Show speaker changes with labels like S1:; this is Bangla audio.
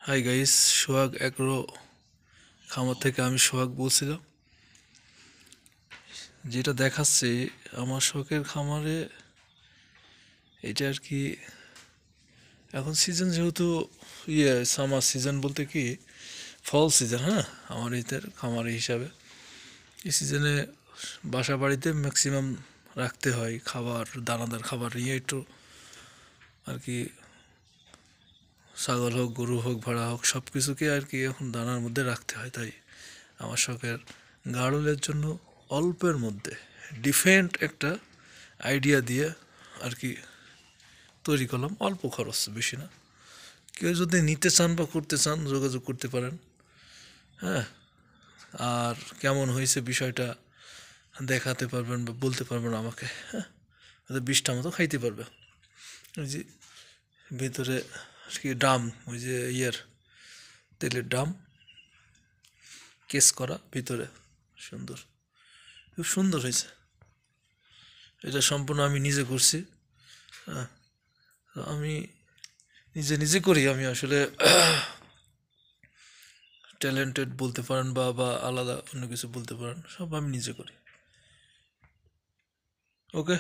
S1: হাই গাইস, সোহাগ অ্যাগ্রো খামার থেকে আমি সোহাগ বলছিলাম। যেটা দেখাচ্ছে আমার শখের খামারে, এটা আর কি এখন সিজন যেহেতু সামার সিজন বলতে কি ফল সিজন। হ্যাঁ, আমার এদের খামারে হিসাবে এই সিজনে বাসা বাড়িতে ম্যাক্সিমাম রাখতে হয় খাবার, দানাদার খাবার নিয়ে একটু আর কি, ছাগল হোক, গরু হোক, ভেড়া হোক, সব কিছুকে আর কি এখন দানার মধ্যে রাখতে হয়। তাই আমার শখের গাড়লের জন্য অল্পের মধ্যে ডিফেন্ট একটা আইডিয়া দিয়ে আর কি তৈরি করলাম। অল্প খরচ, বেশি না। কেউ যদি নিতে চান বা করতে চান যোগাযোগ করতে পারেন। হ্যাঁ, আর কেমন হয়েছে বিষয়টা দেখাতে পারবেন বা বলতে পারবেন আমাকে। হ্যাঁ, 20টা মতো খাইতে পারবে। ওই যে ভিতরে আর কি ড্রাম, ওই যে তেলের ড্রাম কেস করা ভিতরে, সুন্দর, খুব সুন্দর হয়েছে। এটা সম্পূর্ণ আমি নিজে করছি। হ্যাঁ, আমি নিজে নিজে করি। আমি আসলে ট্যালেন্টেড বলতে পারেন বা বা আলাদা অন্য কিছু বলতে পারেন, সব আমি নিজে করি। ওকে।